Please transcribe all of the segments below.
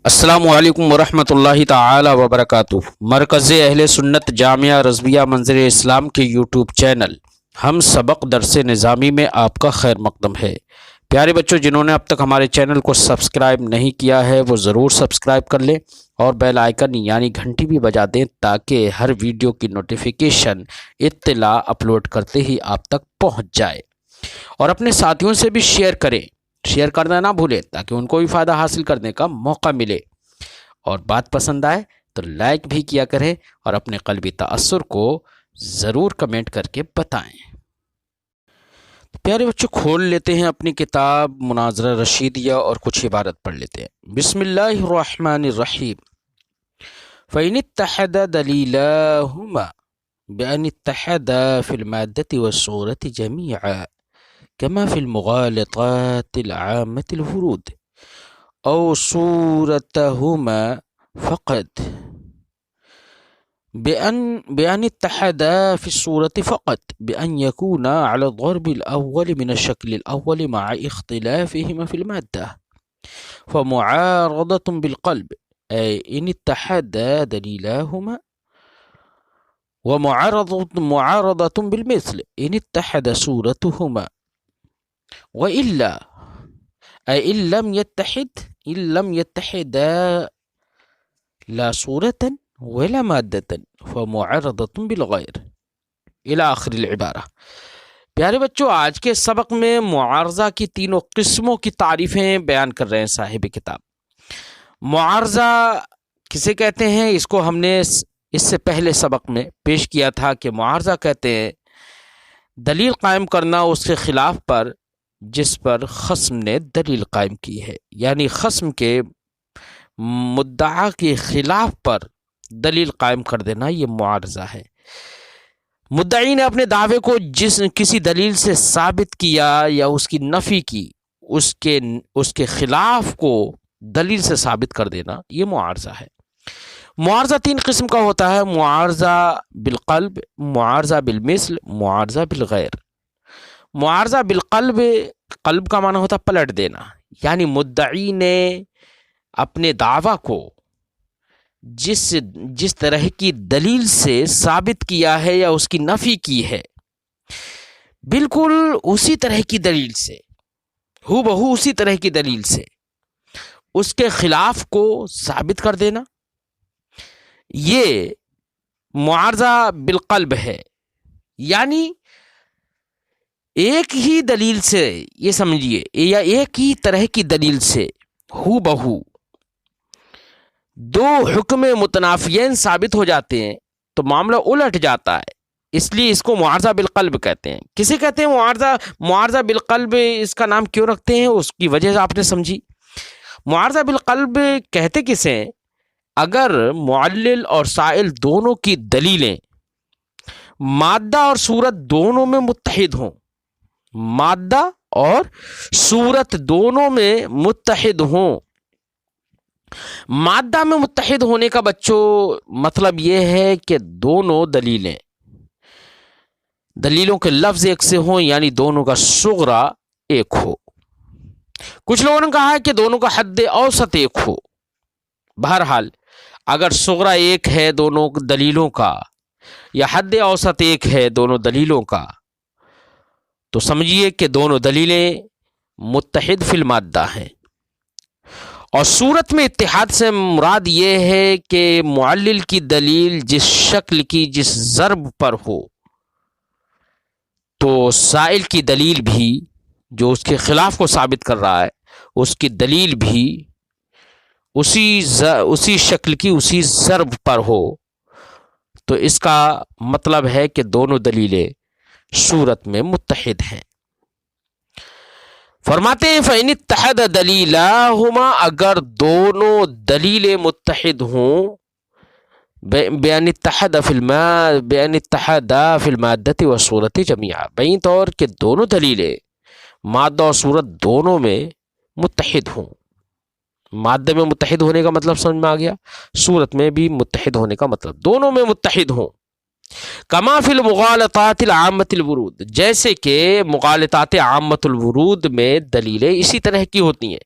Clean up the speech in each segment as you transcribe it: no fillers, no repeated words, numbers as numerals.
السلام علیکم ورحمۃ اللہ تعالی وبرکاتہ۔ مرکز اہل سنت جامعہ رضویہ منظر اسلام کے یوٹیوب چینل ہم سبق درس نظامی میں آپ کا خیر مقدم ہے۔ پیارے بچوں، جنہوں نے اب تک ہمارے چینل کو سبسکرائب نہیں کیا ہے وہ ضرور سبسکرائب کر لیں اور بیل آئیکن یعنی گھنٹی بھی بجا دیں تاکہ ہر ویڈیو کی نوٹیفیکیشن اطلاع اپلوڈ کرتے ہی آپ تک پہنچ جائے، اور اپنے ساتھیوں سے بھی شیئر کریں، شیئر کرنا نہ بھولیں تاکہ ان کو بھی فائدہ حاصل کرنے کا موقع ملے، اور بات پسند آئے تو لائک بھی کیا کریں اور اپنے قلبی تأثر کو ضرور کمنٹ کر کے بتائیں۔ پیارے بچوں، کھول لیتے ہیں اپنی کتاب مناظرہ رشیدیہ اور کچھ عبارت پڑھ لیتے ہیں۔ بسم اللہ الرحمن الرحیم۔ فَإِنِ اتَّحَدَ دَلِيلَاهُمَا بِأَنِ اتَّحَدَ فِي الْمَادَّةِ وَالصُّورَةِ جَمِيعًا كما في المغالطات العامة الورود أو صورتهما فقط بأن اتحدا في الصورة فقط بأن يكون على الضرب الأول من الشكل الأول مع اختلافهما في المادة، فمعارضة بالقلب أي إن اتحدا دليلهما، ومعارضة بالمثل إن اتحد صورتهما، وإلا أي إن لم يتحدا لا صورة ولا مادة فمعارضة بالغير إلى آخر العبارة۔ پیارے بچوں، آج کے سبق میں معارضہ کی تینوں قسموں کی تعریفیں بیان کر رہے ہیں صاحب کتاب۔ معارضہ کسے کہتے ہیں؟ اس کو ہم نے اس سے پہلے سبق میں پیش کیا تھا کہ معارضہ کہتے ہیں دلیل قائم کرنا اس کے خلاف پر جس پر خصم نے دلیل قائم کی ہے، یعنی خصم کے مدعا کے خلاف پر دلیل قائم کر دینا، یہ معارضہ ہے۔ مدعی نے اپنے دعوے کو کسی دلیل سے ثابت کیا یا اس کی نفی کی، اس کے خلاف کو دلیل سے ثابت کر دینا، یہ معارضہ ہے۔ معارضہ تین قسم کا ہوتا ہے: معارضہ بالقلب، معارضہ بالمثل، معارضہ بالغیر۔ معارضہ بالقلب، قلب کا معنی ہوتا ہے پلٹ دینا، یعنی مدعی نے اپنے دعویٰ کو جس طرح کی دلیل سے ثابت کیا ہے یا اس کی نفی کی ہے، بالکل اسی طرح کی دلیل سے، ہو بہو اسی طرح کی دلیل سے اس کے خلاف کو ثابت کر دینا، یہ معارضہ بالقلب ہے۔ یعنی ایک ہی دلیل سے، یہ سمجھیے، یا ایک ہی طرح کی دلیل سے ہو بہو دو حکم متنافیین ثابت ہو جاتے ہیں تو معاملہ الٹ جاتا ہے، اس لیے اس کو معارضہ بالقلب کہتے ہیں۔ کسے کہتے ہیں معارضہ بالقلب؟ اس کا نام کیوں رکھتے ہیں اس کی وجہ آپ نے سمجھی۔ معارضہ بالقلب کہتے کسے ہیں؟ اگر معلل اور سائل دونوں کی دلیلیں مادہ اور صورت دونوں میں متحد ہوں، مادہ اور صورت دونوں میں متحد ہوں۔ مادہ میں متحد ہونے کا بچوں مطلب یہ ہے کہ دونوں دلیلوں کے لفظ ایک سے ہوں، یعنی دونوں کا صغرا ایک ہو۔ کچھ لوگوں نے کہا ہے کہ دونوں کا حد اوسط ایک ہو۔ بہرحال اگر صغرا ایک ہے دونوں دلیلوں کا یا حد اوسط ایک ہے دونوں دلیلوں کا، تو سمجھیے کہ دونوں دلیلیں متحد فی المادہ ہیں۔ اور صورت میں اتحاد سے مراد یہ ہے کہ معلل کی دلیل جس شکل کی، جس ضرب پر ہو، تو سائل کی دلیل بھی جو اس کے خلاف کو ثابت کر رہا ہے، اس کی دلیل بھی اسی شکل کی، اسی ضرب پر ہو، تو اس کا مطلب ہے کہ دونوں دلیلیں صورت میں متحد ہیں۔ فرماتے ہیں فَإِنِ اتَّحَدَ دَلِيلَاهُمَا، اگر دونوں دلیلیں متحد ہوں، بِأَنِ اتَّحَدَا فِي الْمَادَّةِ وَالصُّورَةِ جَمِيعًا، بین طور کہ دونوں دلیلیں مادہ اور صورت دونوں میں متحد ہوں۔ مادہ میں متحد ہونے کا مطلب سمجھ میں آ گیا، صورت میں بھی متحد ہونے کا مطلب دونوں میں متحد ہوں۔ کما فی المغالطات العامۃ الورود، جیسے کہ مغالطات عامۃ الورود میں دلیلیں اسی طرح کی ہوتی ہیں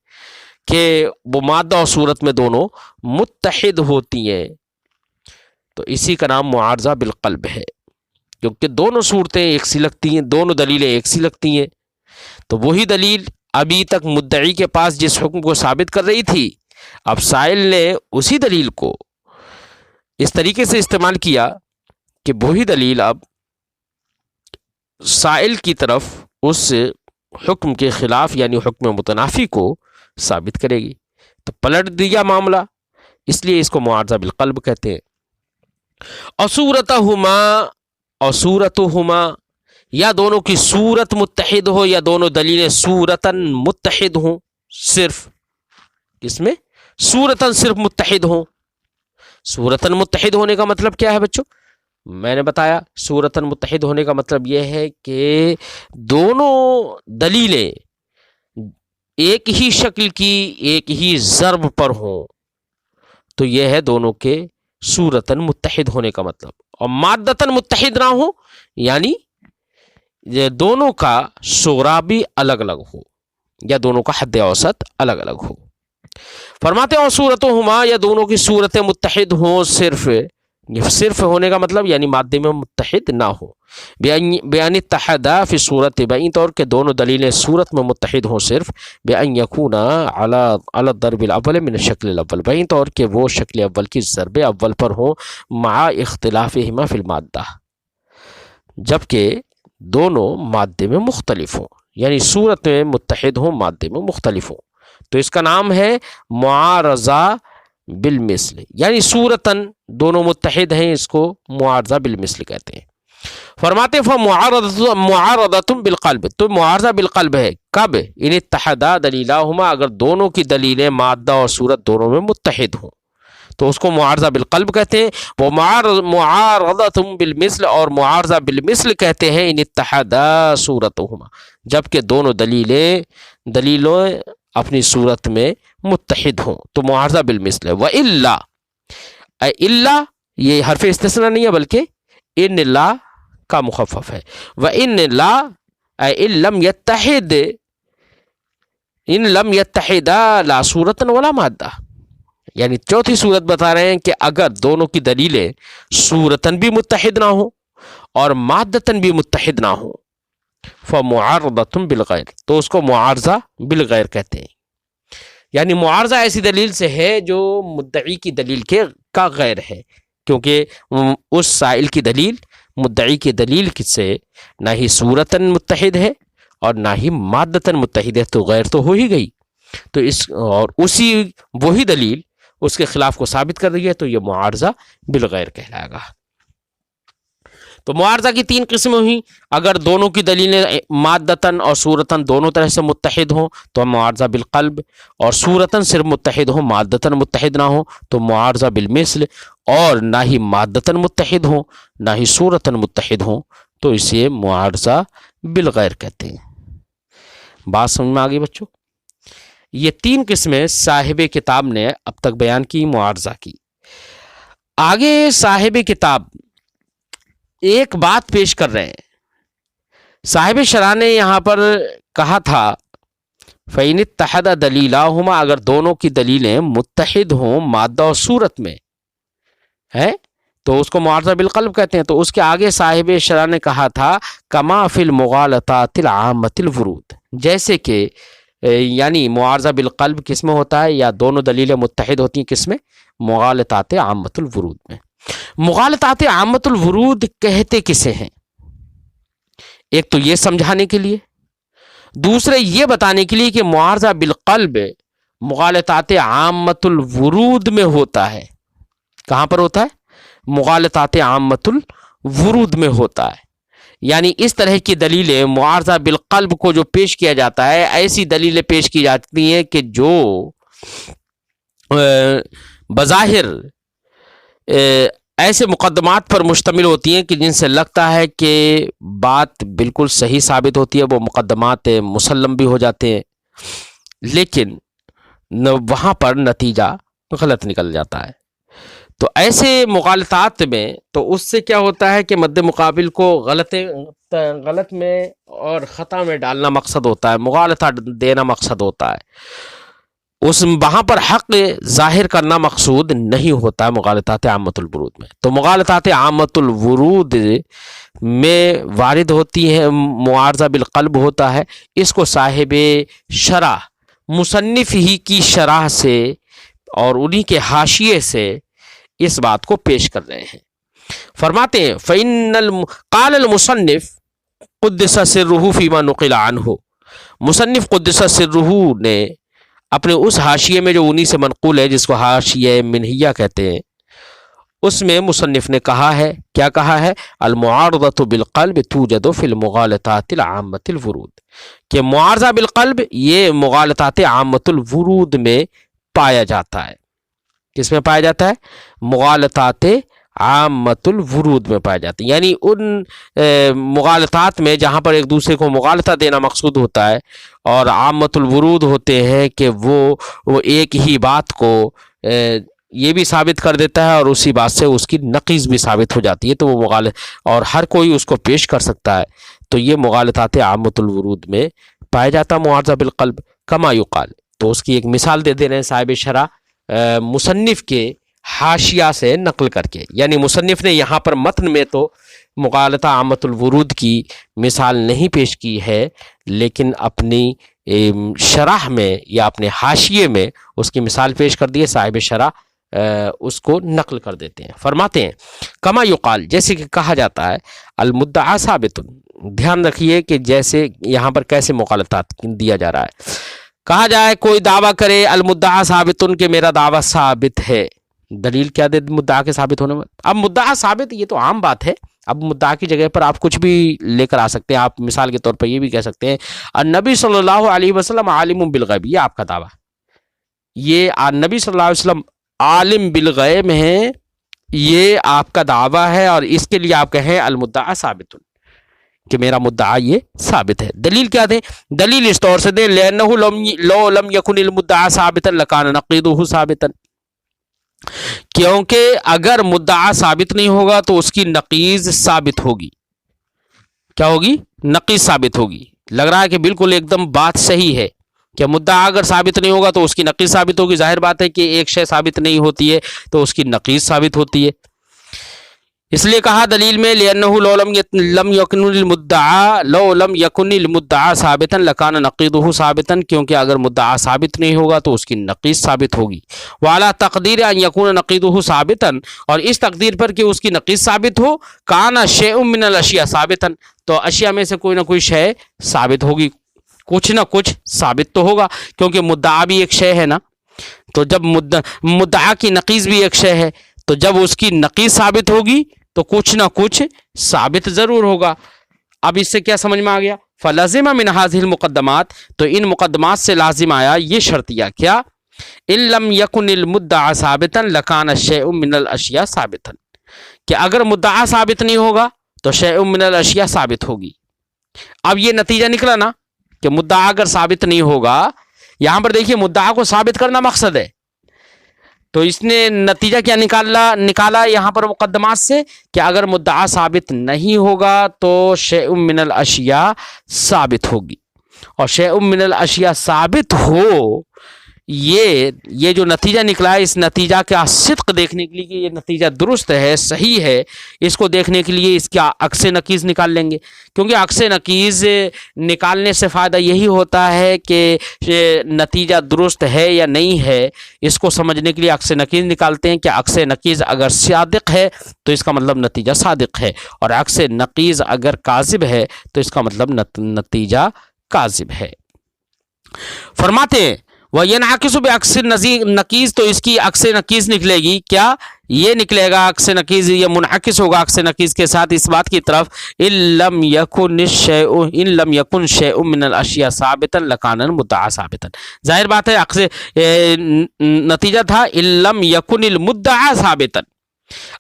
کہ وہ مادہ اور صورت میں دونوں متحد ہوتی ہیں، تو اسی کا نام معارضہ بالقلب ہے، کیونکہ دونوں صورتیں ایک سی لگتی ہیں، دونوں دلیلیں ایک سی لگتی ہیں۔ تو وہی دلیل ابھی تک مدعی کے پاس جس حکم کو ثابت کر رہی تھی، اب سائل نے اسی دلیل کو اس طریقے سے استعمال کیا کہ وہی دلیل اب سائل کی طرف اس حکم کے خلاف یعنی حکم متنافی کو ثابت کرے گی، تو پلٹ دیا معاملہ، اس لیے اس کو معارضہ بالقلب کہتے ہیں۔ اور صورتہما یا دونوں کی صورت متحد ہو یا دونوں دلیلیں صورتاً متحد ہوں، صرف کس میں؟ صورتاً صرف متحد ہوں۔ صورتاً متحد ہونے کا مطلب کیا ہے بچوں؟ میں نے بتایا صورتاً متحد ہونے کا مطلب یہ ہے کہ دونوں دلیلیں ایک ہی شکل کی ایک ہی ضرب پر ہوں، تو یہ ہے دونوں کے صورتاً متحد ہونے کا مطلب۔ اور مادتاً متحد نہ ہو یعنی یہ دونوں کا صغرا بھی الگ الگ ہو یا دونوں کا حد اوسط الگ الگ ہو۔ فرماتے ہیں اور صورتہما یا دونوں کی صورتیں متحد ہوں، صرف ہونے کا مطلب یعنی مادے میں متحد نہ ہو، بیان اتحدا فی صورت بین طور کہ دونوں دلیلیں صورت میں متحد ہوں، صرف بان یکونا علی الضرب الاول من الشکل الاول بین طور کہ وہ شکل اول کی ضرب اول پر ہوں، مع اختلافہما فی المادہ جبکہ دونوں مادے میں مختلف ہوں، یعنی صورت میں متحد ہوں مادے میں مختلف ہوں، تو اس کا نام ہے معارضہ بالمثل، یعنی صورتاً دونوں متحد ہیں، اس کو معارضہ بالمثل کہتے ہیں۔ فرماتے معارضۃ بالقلب، تو معارضہ بالقلب ہے کب؟ ان اتحدا دلیلہما اگر دونوں کی دلیلیں مادہ اور صورت دونوں میں متحد ہوں تو اس کو معارضہ بالقلب کہتے ہیں۔ وہ معارضۃ بالمثل اور معارضہ بالمثل کہتے ہیں ان اتحدا صورتہما جبکہ دونوں دلیلوں اپنی صورت میں متحد ہوں، تو معارضہ بالمثل ہے۔ وَإِلَّا الا یہ حرف استثناء نہیں ہے بلکہ ان لا کا مخفف ہے۔ وَإِن لا ان لم يتحدا لا صورتاً ولا مادہ، یعنی چوتھی صورت بتا رہے ہیں کہ اگر دونوں کی دلیلیں صورتاً بھی متحد نہ ہوں اور مادتاً بھی متحد نہ ہوں، فمعارضۃ بالغیر، تو اس کو معارضہ بالغیر کہتے ہیں، یعنی معارضہ ایسی دلیل سے ہے جو مدعی کی دلیل کا غیر ہے، کیونکہ اس سائل کی دلیل مدعی کی دلیل سے نہ ہی صورتاً متحد ہے اور نہ ہی مادتاً متحد ہے، تو غیر تو ہو ہی گئی، تو اسی وہی دلیل اس کے خلاف کو ثابت کر رہی ہے، تو یہ معارضہ بالغیر کہلائے گا۔ تو معارضہ کی تین قسمیں ہوئیں، اگر دونوں کی دلیلیں مادتاً اور صورتاً دونوں طرح سے متحد ہوں تو معارضہ بالقلب، اور صورتاً صرف متحد ہوں مادتاً متحد نہ ہوں تو معارضہ بالمثل، اور نہ ہی مادتاً متحد ہوں نہ ہی صورتاً متحد ہوں تو اسے معارضہ بالغیر کہتے ہیں۔ بات سمجھ میں آگئی بچوں؟ یہ تین قسمیں صاحب کتاب نے اب تک بیان کی معارضہ کی۔ آگے صاحب کتاب ایک بات پیش کر رہے ہیں۔ صاحب شرح نے یہاں پر کہا تھا فَإِنِ اتَّحَدَ دَلِيلَاهُمَا اگر دونوں کی دلیلیں متحد ہوں مادہ اور صورت میں ہے تو اس کو معارضہ بالقلب کہتے ہیں۔ تو اس کے آگے صاحب شرح نے کہا تھا کما فی المغالطات العامۃ الورود، جیسے کہ یعنی معارضہ بالقلب کس میں ہوتا ہے یا دونوں دلیلیں متحد ہوتی ہیں کس میں؟ مغالطات عامۃ الورود میں۔ مغالطات عامۃ الورود کہتے کسے ہیں؟ ایک تو یہ سمجھانے کے لیے، دوسرے یہ بتانے کے لیے کہ معارضہ بالقلب مغالطات عامۃ الورود میں ہوتا ہے۔ کہاں پر ہوتا ہے؟ مغالطات عامۃ الورود میں ہوتا ہے، یعنی اس طرح کی دلیلیں معارضہ بالقلب کو جو پیش کیا جاتا ہے، ایسی دلیلیں پیش کی جاتی ہیں کہ جو بظاہر ایسے مقدمات پر مشتمل ہوتی ہیں کہ جن سے لگتا ہے کہ بات بالکل صحیح ثابت ہوتی ہے، وہ مقدمات مسلم بھی ہو جاتے ہیں، لیکن وہاں پر نتیجہ غلط نکل جاتا ہے۔ تو ایسے مغالطات میں تو اس سے کیا ہوتا ہے کہ مد مقابل کو غلط میں اور خطا میں ڈالنا مقصد ہوتا ہے، مغالطہ دینا مقصد ہوتا ہے۔ اس وہاں پر حق ظاہر کرنا مقصود نہیں ہوتا ہے مغالطات عامۃ الورود میں. تو مغالطات عامۃ الورود میں وارد ہوتی ہے معارضہ بالقلب ہوتا ہے. اس کو صاحب شرح مصنف ہی کی شرح سے اور انہی کے حاشیے سے اس بات کو پیش کر رہے ہیں. فرماتے ہیں قال المصنف قدس سرہ فیما نقل عنہ. مصنف قدس سرہ نے اپنے اس حاشیے میں جو انہی سے منقول ہے جس کو حاشیہ منہیہ کہتے ہیں اس میں مصنف نے کہا ہے، کیا کہا ہے؟ المعارضۃ بالقلب توجد فی المغالطات العامۃ الورود، کہ معارضہ بالقلب یہ مغالطات عامۃ الورود میں پایا جاتا ہے. کس میں پایا جاتا ہے؟ مغالطات عامۃ الورود میں پایا جاتا ہے. یعنی ان مغالطات میں جہاں پر ایک دوسرے کو مغالطہ دینا مقصود ہوتا ہے اور عامۃ الورود ہوتے ہیں کہ وہ ایک ہی بات کو یہ بھی ثابت کر دیتا ہے اور اسی بات سے اس کی نقیض بھی ثابت ہو جاتی ہے، تو وہ مغالط اور ہر کوئی اس کو پیش کر سکتا ہے. تو یہ مغالطات عامۃ الورود میں پایا جاتا معارضہ بالقلب کما یقال. تو اس کی ایک مثال دے دے رہے ہیں صاحب شرح مصنف کے حاشیہ سے نقل کر کے. یعنی مصنف نے یہاں پر متن میں تو مغالطہ عامۃ الورود کی مثال نہیں پیش کی ہے، لیکن اپنی شرح میں یا اپنے حاشیے میں اس کی مثال پیش کر دی ہے. صاحب شرح اس کو نقل کر دیتے ہیں. فرماتے ہیں کما یقال، جیسے کہ کہا جاتا ہے المدعا ثابت. دھیان رکھیے کہ جیسے یہاں پر کیسے مغالطات دیا جا رہا ہے. کہا جائے کوئی دعویٰ کرے المدعا ثابت کہ میرا دعویٰ ثابت ہے. دلیل کیا دے مدعا کے ثابت ہونے میں؟ اب مدعا ثابت یہ تو عام بات ہے. اب مدعا کی جگہ پر آپ کچھ بھی لے کر آ سکتے ہیں. آپ مثال کے طور پر یہ بھی کہہ سکتے ہیں النبی صلی اللہ علیہ وسلم عالم بالغیب. یہ آپ کا دعویٰ، یہ نبی صلی اللہ علیہ وسلم عالم بالغیب ہیں، یہ آپ کا دعویٰ ہے اور اس کے لیے آپ کہیں المدعا ثابت کہ میرا مدعا یہ ثابت ہے. دلیل کیا دیں؟ دلیل اس طور سے دیں لأنه لو لم يكن المدعا ثابتا لكان نقيضه ثابتا. کیونکہ اگر مدعا ثابت نہیں ہوگا تو اس کی نقیض ثابت ہوگی. کیا ہوگی؟ نقیض ثابت ہوگی. لگ رہا ہے کہ بالکل ایک دم بات صحیح ہے کہ مدعا اگر ثابت نہیں ہوگا تو اس کی نقیض ثابت ہوگی. ظاہر بات ہے کہ ایک شے ثابت نہیں ہوتی ہے تو اس کی نقیض ثابت ہوتی ہے. اس لیے کہا دلیل میں لأنه لو لم يكن المدعا ثابتا لكان نقيضه ثابتا، کیونکہ اگر مدعا ثابت نہیں ہوگا تو اس کی نقیض ثابت ہوگی. وعلى تقدیر ان يكون نقيضه ثابتا، اور اس تقدیر پر کہ اس کی نقیض ثابت ہو، كان شيء من الاشياء ثابتا، تو اشیاء میں سے کوئی نہ کوئی شے ثابت ہوگی، کچھ نہ کچھ ثابت تو ہوگا، کیونکہ مدعا بھی ایک شے ہے نا. تو جب مدعا کی نقیض بھی ایک شے ہے، تو جب اس کی نقیض ثابت ہوگی تو کچھ نہ کچھ ثابت ضرور ہوگا. اب اس سے کیا سمجھ میں آ گیا؟ فلازمہ من هذه المقدمات، تو ان مقدمات سے لازم آیا یہ شرطیہ کیا؟ ان لم يكن المدعا ثابتا لكان الشيء من الاشیاء ثابتا، کہ اگر مدعا ثابت نہیں ہوگا تو شیء من الاشیاء ثابت ہوگی. اب یہ نتیجہ نکلا نا کہ مدعا اگر ثابت نہیں ہوگا، یہاں پر دیکھیے مدعا کو ثابت کرنا مقصد ہے، تو اس نے نتیجہ کیا نکالا یہاں پر مقدمات سے کہ اگر مدعا ثابت نہیں ہوگا تو شیء من الاشیاء ثابت ہوگی، اور شیء من الاشیاء ثابت ہو، یہ جو نتیجہ نکلا ہے اس نتیجہ کا صدق دیکھنے کے لیے کہ یہ نتیجہ درست ہے، صحیح ہے، اس کو دیکھنے کے لیے اس کا عکس نقیض نکال لیں گے. کیونکہ عکس نقیض نکالنے سے فائدہ یہی ہوتا ہے کہ نتیجہ درست ہے یا نہیں ہے، اس کو سمجھنے کے لیے عکس نقیض نکالتے ہیں کہ عکس نقیض اگر صادق ہے تو اس کا مطلب نتیجہ صادق ہے، اور عکس نقیض اگر کاذب ہے تو اس کا مطلب نتیجہ کاذب ہے. فرماتے ہیں وَيَنْعَكِسُ بِعَكْسِ نقیض، تو اس کی عکس نقیض نکلے گی. کیا یہ نکلے گا عکس نقیض؟ یہ منعکس ہوگا عکس نقیض کے ساتھ اس بات کی طرف ان لم يكن شيء من الاشیاء ثابتا لكان المدعا ثابتا. ظاہر بات ہے عکس نتیجہ تھا ان لم يكن المدعا ثابتا،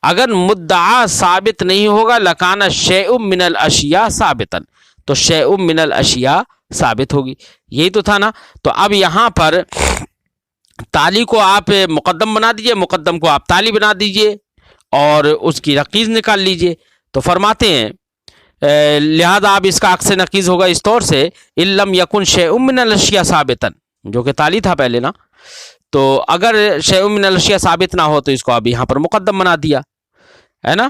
اگر مدعا ثابت نہیں ہوگا لكان شيء من الاشیاء ثابتا، تو شيء من الاشیاء ثابت ہوگی. یہی تو تھا نا. تو اب یہاں پر تالی کو آپ مقدم بنا دیجئے، مقدم کو آپ تالی بنا دیجئے اور اس کی نقیض نکال لیجئے. تو فرماتے ہیں لہذا اب اس کا عکس نقیض ہوگا اس طور سے ان لم یکن شیء من الاشیاء ثابتا، جو کہ تالی تھا پہلے نا، تو اگر شیء من الاشیاء ثابت نہ ہو تو اس کو اب یہاں پر مقدم بنا دیا ہے نا.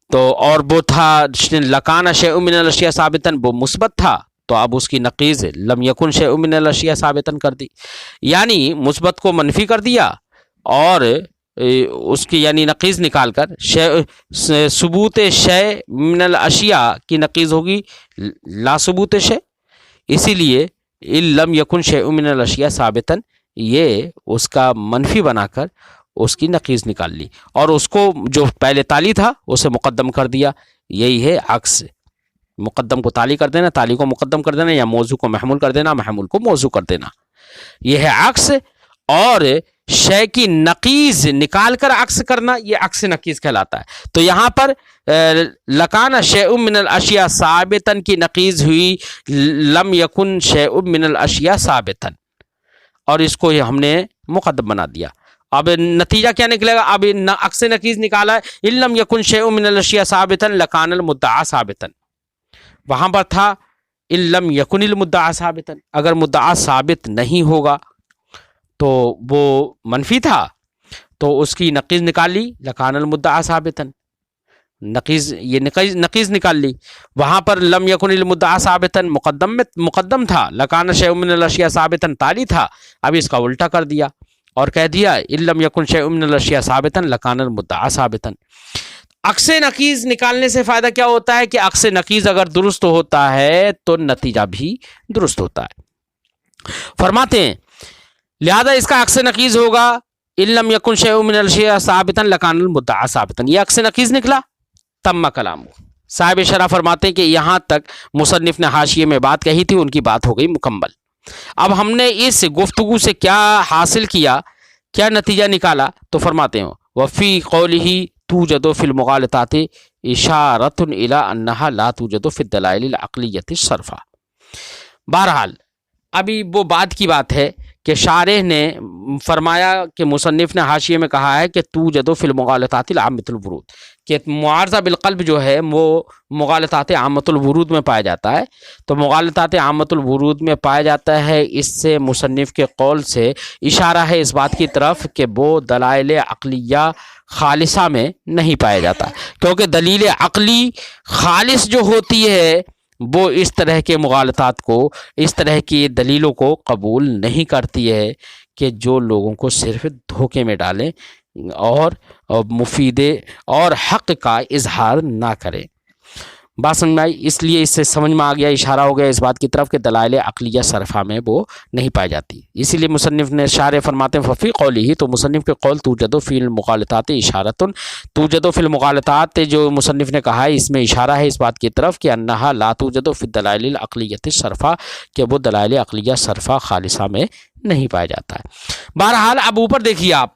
تو اور وہ تھا لکان شیء من الاشیاء ثابتا، وہ مثبت تھا، تو اب اس کی نقیض لم یکن شیء من الاشیاء ثابتا کر دی، یعنی مثبت کو منفی کر دیا اور اس کی یعنی نقیض نکال کر ثبوت شیء من الاشیاء کی نقیض ہوگی لا ثبوت شیء، اسی لیے لم یکن شیء من الاشیاء ثابتا یہ اس کا منفی بنا کر اس کی نقیض نکال لی اور اس کو جو پہلے تالی تھا اسے مقدم کر دیا. یہی ہے عکس، مقدم کو تالی کر دینا، تالی کو مقدم کر دینا، یا موضوع کو محمول کر دینا، محمول کو موضوع کر دینا. یہ ہے عکس. اور شے کی نقیض نکال کر عکس کرنا یہ عکس نقیض کہلاتا ہے. تو یہاں پر لکان شیء من الاشیاء ثابتا کی نقیض ہوئی لم یکن شیء من الاشیاء ثابتا، اور اس کو ہم نے مقدم بنا دیا. اب نتیجہ کیا نکلے گا؟ اب عکس نقیض نکالا ہے، ان لم یکن شیء من الاشیاء ثابتا لکان المدعا ثابتا. وہاں پر تھا ان لم یکن المدعا ثابتا، اگر مدعا ثابت نہیں ہوگا تو وہ منفی تھا، تو اس کی نقیض نکال لی لکان المدعا ثابتا، نقیض یہ نقیض نکال لی. وہاں پر لم یکن المدعا ثابتا مقدم تھا، لکان شیء من الاشیاء ثابتا تالی تھا، اب اس کا الٹا کر دیا اور کہہ دیا ان لم یکن شیء من الاشیاء ثابتا لکان المدعا ثابتا. عکس نقیض نکالنے سے فائدہ کیا ہوتا ہے کہ عکس نقیض اگر درست ہوتا ہے تو نتیجہ بھی درست ہوتا ہے. فرماتے ہیں لہذا اس کا عکس نقیض ہوگا ان لم یکن شیء من الاشیاء ثابتا لکان المدعا ثابتا. یہ عکس نقیض نکلا. تم کلام. صاحب شرح فرماتے ہیں کہ یہاں تک مصنف نے حاشیے میں بات کہی تھی، ان کی بات ہو گئی مکمل. اب ہم نے اس گفتگو سے کیا حاصل کیا، کیا نتیجہ نکالا؟ تو فرماتے ہیں وفی قولہ توجد فی المغالطات اشارۃ الی انہا لا توجد فی الدلائل العقلیۃ الصرفہ. بہرحال ابھی وہ بات کی بات ہے کہ شارح نے فرمایا کہ مصنف نے حاشیے میں کہا ہے کہ توجد فی المغالطات العامۃ الورود، کہ معارضہ بالقلب جو ہے وہ مغالطات عامۃ الورود میں پایا جاتا ہے. تو مغالطات عامۃ الورود میں پایا جاتا ہے، اس سے مصنف کے قول سے اشارہ ہے اس بات کی طرف کہ وہ دلائل عقلیہ خالصہ میں نہیں پایا جاتا، کیونکہ دلیل عقلی خالص جو ہوتی ہے وہ اس طرح کے مغالطات کو، اس طرح کی دلیلوں کو قبول نہیں کرتی ہے کہ جو لوگوں کو صرف دھوکے میں ڈالیں اور مفید اور حق کا اظہار نہ کریں. بات سمجھ میں آئی؟ اس لیے اس سے سمجھ میں آ گیا، اشارہ ہو گیا اس بات کی طرف کہ دلائل عقلیہ صرفہ میں وہ نہیں پائی جاتی. اسی لیے مصنف نے شارح فرماتے ہیں ففی قولی، تو مصنف کے قول توجد فی المغالطات اشارۃ، توجد فی المغالطات جو مصنف نے کہا ہے اس میں اشارہ ہے اس بات کی طرف کہ انہا لا توجد فی الدلائل العقلیۃ الصرفہ، کہ وہ دلائل عقلیہ صرفہ خالصہ میں نہیں پایا جاتا ہے. بہرحال اب اوپر دیکھیے آپ،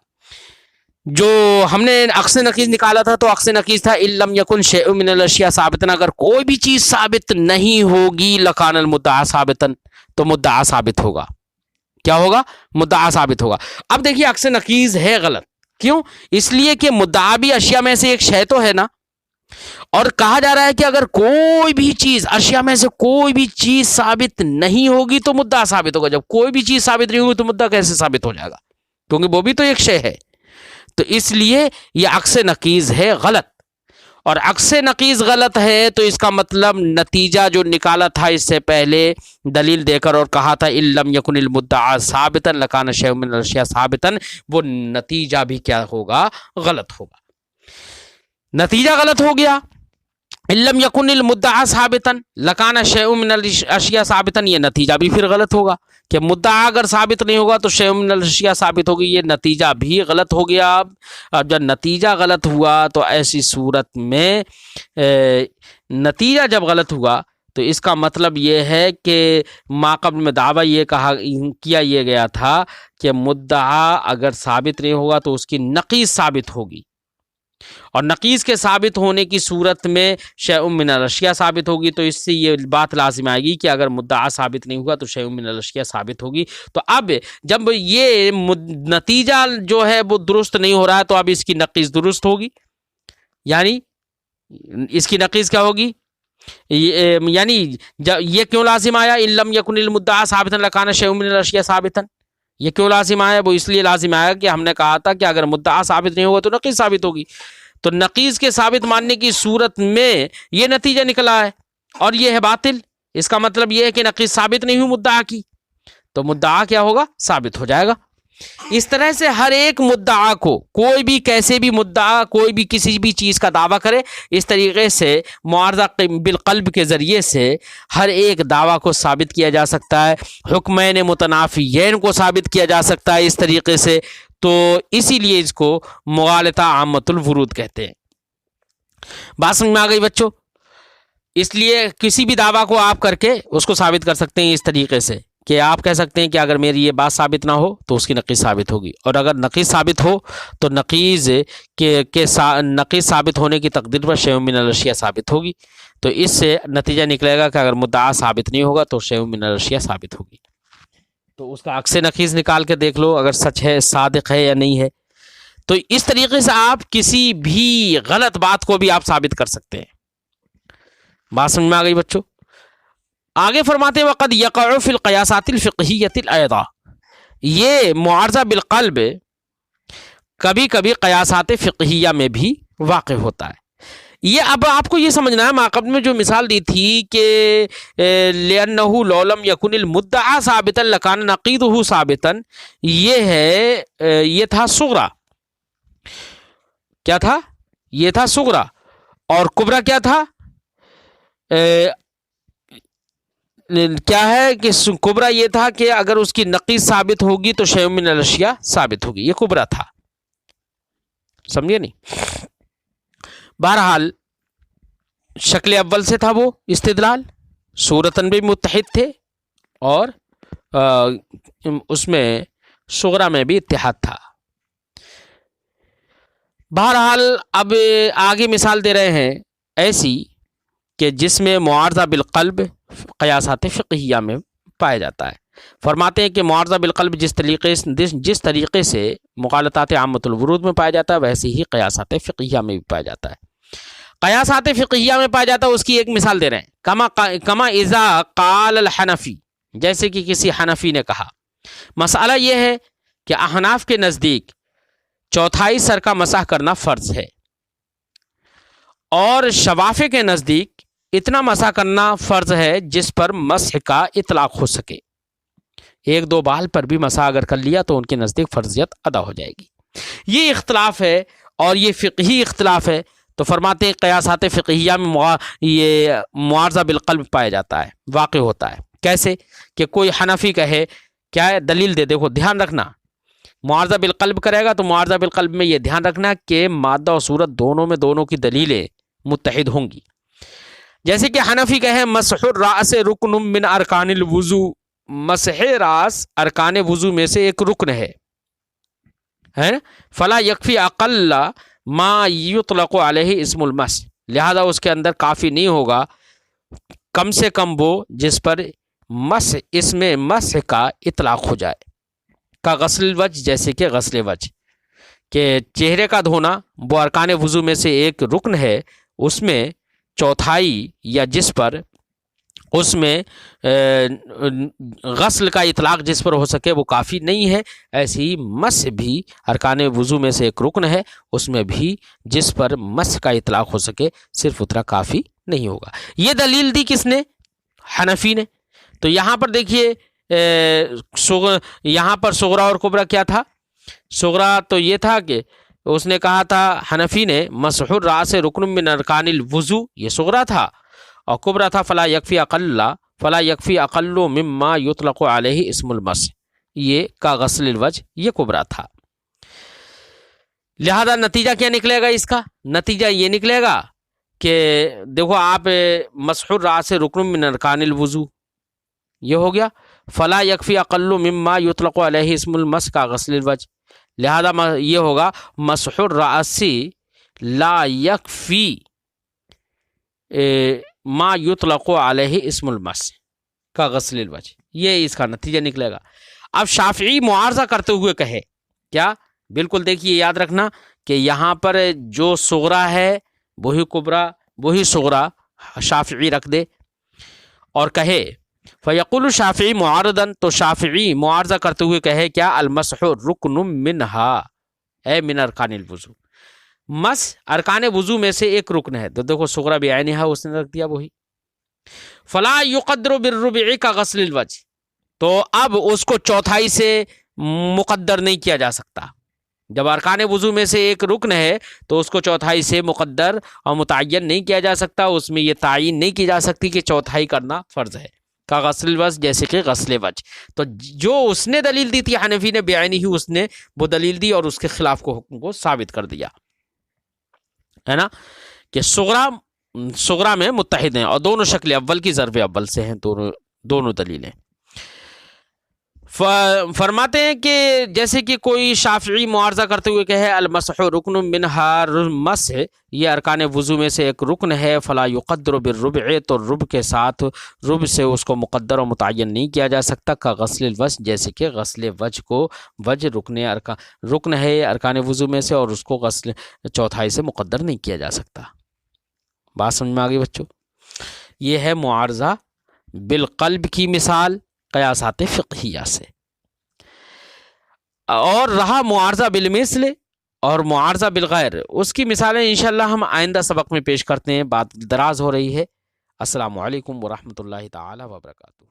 جو ہم نے عکس نقیض نکالا تھا تو عکس نقیض تھا ان لم یکن شیء من الاشیاء ثابتا، اگر کوئی بھی چیز ثابت نہیں ہوگی لکان المدعا ثابتا، تو مدعا ثابت ہوگا. کیا ہوگا؟ مدعا ثابت ہوگا. اب دیکھیے عکس نقیض ہے غلط، کیوں؟ اس لیے کہ مدعا بھی اشیاء میں سے ایک شے تو ہے نا، اور کہا جا رہا ہے کہ اگر کوئی بھی چیز اشیاء میں سے کوئی بھی چیز ثابت نہیں ہوگی تو مدعا ثابت ہوگا. جب کوئی بھی چیز ثابت نہیں ہوگی تو مدعا کیسے ثابت ہو جائے گا؟ کیونکہ وہ بھی تو ایک شے ہے. تو اس لیے یہ عکس نقیض ہے غلط، اور عکس نقیض غلط ہے تو اس کا مطلب نتیجہ جو نکالا تھا اس سے پہلے دلیل دے کر اور کہا تھا ان لم یکن المدعا ثابتا لکان شیء من الاشیاء ثابتا، وہ نتیجہ بھی کیا ہوگا؟ غلط ہوگا. نتیجہ غلط ہو گیا. ان لم یکن المدعا ثابتا لکان شیء من الاشیاء ثابتا، یہ نتیجہ بھی پھر غلط ہوگا کہ مدعا اگر ثابت نہیں ہوگا تو شیء من الاشیاء ثابت ہوگی، یہ نتیجہ بھی غلط ہو گیا. اب جب نتیجہ غلط ہوا تو ایسی صورت میں نتیجہ جب غلط ہوا تو اس کا مطلب یہ ہے کہ ما قبل میں دعویٰ یہ کیا یہ گیا تھا کہ مدعا اگر ثابت نہیں ہوگا تو اس کی نقیض ثابت ہوگی، اور نقیض کے ثابت ہونے کی صورت میں شیء من الاشیاء ثابت ہوگی. تو اس سے یہ بات لازم آئے گی کہ اگر مدعا ثابت نہیں ہوا تو شیء من الاشیاء ثابت ہوگی. تو اب جب یہ نتیجہ جو ہے وہ درست نہیں ہو رہا ہے تو اب اس کی نقیض درست ہوگی، یعنی اس کی نقیض کیا ہوگی؟ یعنی یہ کیوں لازم آیا ان لم یکن المدعا ثابتا لکان شیء من الاشیاء ثابتا؟ یہ کیوں لازم آیا؟ وہ اس لیے لازم آیا کہ ہم نے کہا تھا کہ اگر مدعا ثابت نہیں ہوگا تو نقیض ثابت ہوگی، تو نقیض کے ثابت ماننے کی صورت میں یہ نتیجہ نکلا ہے اور یہ ہے باطل۔ اس کا مطلب یہ ہے کہ نقیض ثابت نہیں ہوئی مدعا کی، تو مدعا کیا ہوگا؟ ثابت ہو جائے گا۔ اس طرح سے ہر ایک مدعا کو، کوئی بھی کیسے بھی مدعا کوئی بھی کسی بھی چیز کا دعویٰ کرے، اس طریقے سے معارضہ بالقلب کے ذریعے سے ہر ایک دعویٰ کو ثابت کیا جا سکتا ہے، حکمین متنافیین کو ثابت کیا جا سکتا ہے اس طریقے سے، تو اسی لیے اس کو مغالطہ عامۃ الورود کہتے ہیں۔ بات سمجھ میں آ گئی بچوں؟ اس لیے کسی بھی دعویٰ کو آپ کر کے اس کو ثابت کر سکتے ہیں اس طریقے سے کہ آپ کہہ سکتے ہیں کہ اگر میری یہ بات ثابت نہ ہو تو اس کی نقیض ثابت ہوگی، اور اگر نقیض ثابت ہو تو نقیض ثابت ہونے کی تقدیر پر شیء من الاشیاء ثابت ہوگی، تو اس سے نتیجہ نکلے گا کہ اگر مدعا ثابت نہیں ہوگا تو شیء من الاشیاء ثابت ہوگی، تو اس کا عکس نقیض نکال کے دیکھ لو اگر سچ ہے، صادق ہے یا نہیں ہے۔ تو اس طریقے سے آپ کسی بھی غلط بات کو بھی آپ ثابت کر سکتے ہیں۔ بات سمجھ میں آ گئی بچوں؟ آگے فرماتے ہیں وقد یقع فی القیاسات الفقہیۃ الایضا، یہ معارضہ بالقلب کبھی کبھی قیاسات فقہیہ میں بھی واقع ہوتا ہے۔ یہ اب آپ کو یہ سمجھنا ہے، ماقبل میں جو مثال دی تھی کہ لِأَنَّهُ لَوْ لَمْ يَكُنِ الْمُدَّعَى ثَابِتًا لَكَانَ نَقِيضُهُ ثَابِتًا، یہ تھا صغرا، کیا تھا؟ یہ تھا صغرا، اور کبرا کیا تھا؟ کیا ہے کہ کبرا یہ تھا کہ اگر اس کی نقیض ثابت ہوگی تو شیء من الاشیاء ثابت ہوگی، یہ کبرا تھا، سمجھے نہیں؟ بہرحال شکل اول سے تھا وہ استدلال، صورتاً بھی متحد تھے اور اس میں صغرا میں بھی اتحاد تھا۔ بہرحال اب آگے مثال دے رہے ہیں ایسی کہ جس میں معارضہ بالقلب قیاسات فقہیہ میں پایا جاتا ہے۔ فرماتے ہیں کہ معارضہ بالقلب جس طریقے سے مغالطات عامۃ الورود میں پایا جاتا ہے ویسے ہی قیاسات فقہیہ میں بھی پایا جاتا ہے۔ قیاسات فقہیہ میں پایا جاتا ہے، اس کی ایک مثال دے رہے ہیں، کما اذا قال الحنفی، جیسے کہ کسی حنفی نے کہا۔ مسئلہ یہ ہے کہ احناف کے نزدیک چوتھائی سر کا مسح کرنا فرض ہے، اور شوافع کے نزدیک اتنا مسح کرنا فرض ہے جس پر مسح کا اطلاق ہو سکے، ایک دو بال پر بھی مسح اگر کر لیا تو ان کے نزدیک فرضیت ادا ہو جائے گی۔ یہ اختلاف ہے اور یہ فقہی اختلاف ہے، تو فرماتے ہیں قیاسات فقہیہ میں یہ معارضہ بالقلب پایا جاتا ہے، واقع ہوتا ہے۔ کیسے کہ کوئی حنفی کہے، کیا ہے دلیل دے، دیکھو دھیان رکھنا، معارضہ بالقلب کرے گا تو معارضہ بالقلب میں یہ دھیان رکھنا کہ مادہ اور صورت دونوں میں دونوں کی دلیلیں متحد ہوں گی۔ جیسے کہ حنفی کہے مسح الراس رکن من ارکان الوضو، مسح راس ارکان وضو میں سے ایک رکن ہے نا، فلا یکفی اقل ما یطلق علیہ اسم المسح، لہذا اس کے اندر کافی نہیں ہوگا کم سے کم وہ جس پر مسح اسم مسح کا اطلاق ہو جائے، کا غسل الوجہ، جیسے کہ غسل وجہ، کہ چہرے کا دھونا وہ ارکان وضو میں سے ایک رکن ہے، اس میں چوتھائی یا جس پر اس میں غسل کا اطلاق جس پر ہو سکے وہ کافی نہیں ہے، ایسی ہی مسح بھی ارکان وضو میں سے ایک رکن ہے، اس میں بھی جس پر مسح کا اطلاق ہو سکے صرف اتنا کافی نہیں ہوگا۔ یہ دلیل دی کس نے؟ حنفی نے۔ تو یہاں پر دیکھیے یہاں پر صغرا اور کبرا کیا تھا؟ صغرا تو یہ تھا کہ اس نے کہا تھا حنفی نے مسح الراس رکن من ارکان الوضو، یہ صغرا تھا، اور کبرا تھا فلا یکفی اقل مما یطلق علیہ اسم المسح، یہ کا غسل الوجہ، یہ کبرا تھا۔ لہذا نتیجہ کیا نکلے گا اس کا؟ نتیجہ یہ نکلے گا کہ دیکھو آپ مسح الراس رکن من ارکان الوضو یہ ہو گیا، فلا یکفی اقل مما یطلق علیہ اسم المسح کا غسل الوجہ، لہذا یہ ہوگا مسح الراس لا یکفی ما یطلق علیہ اسم المسح کا غسل الوجہ، یہ اس کا نتیجہ نکلے گا۔ اب شافعی معارضہ کرتے ہوئے کہے کیا؟ بالکل دیکھیے یاد رکھنا کہ یہاں پر جو صغرا ہے وہی کبرا وہی صغرا شافعی رکھ دے، اور کہے فیقول شافعی معارضاً، تو شافعی معارضہ کرتے ہوئے کہے کیا، المسح رکن منہا اے من ارکان الوضو، مس ارکان وضو میں سے ایک رکن ہے. تو دیکھو صغرا بعینہا اس نے رکھ دیا وہی. فلا یقدر بالربع کا غسل الوجہ، تو اب اس کو چوتھائی سے مقدر نہیں کیا جا سکتا. جب ارکان وضو میں سے ایک رکن ہے تو اس کو چوتھائی سے مقدر اور متعین نہیں کیا جا سکتا، اس میں یہ تعین نہیں کی جا سکتی کہ چوتھائی کرنا فرض ہے. کا غسل الوجہ، جیسے کہ غسل وجہ. تو جو اس نے دلیل دی تھی حنفی نے بعینی ہی، اس نے وہ دلیل دی اور اس کے خلاف کو حکم کو ثابت کر دیا ہے نا، کہ صغرا میں متحد ہیں اور دونوں شکل اول کی ضرب اول سے ہیں، دونوں دلیلیں. فرماتے ہیں کہ جیسے کہ کوئی شافعی معارضہ کرتے ہوئے کہے المسح رکن منہا، مسح یہ ارکان وضو میں سے ایک رکن ہے، فلا یقدر بالربع، تو رب کے ساتھ رب سے اس کو مقدر و متعین نہیں کیا جا سکتا. کا غسل الوجہ، جیسے کہ غسل وجہ کو، وجہ رکن ہے ارکان وضو میں سے اور اس کو غسل چوتھائی سے مقدر نہیں کیا جا سکتا. بات سمجھ میں آ گئی بچوں؟ یہ ہے معارضہ بالقلب کی مثال قیاسات فقہیہ سے. اور رہا معارضہ بالمثل اور معارضہ بالغیر، اس کی مثالیں انشاءاللہ ہم آئندہ سبق میں پیش کرتے ہیں، بات دراز ہو رہی ہے. السلام علیکم ورحمۃ اللہ تعالی وبرکاتہ.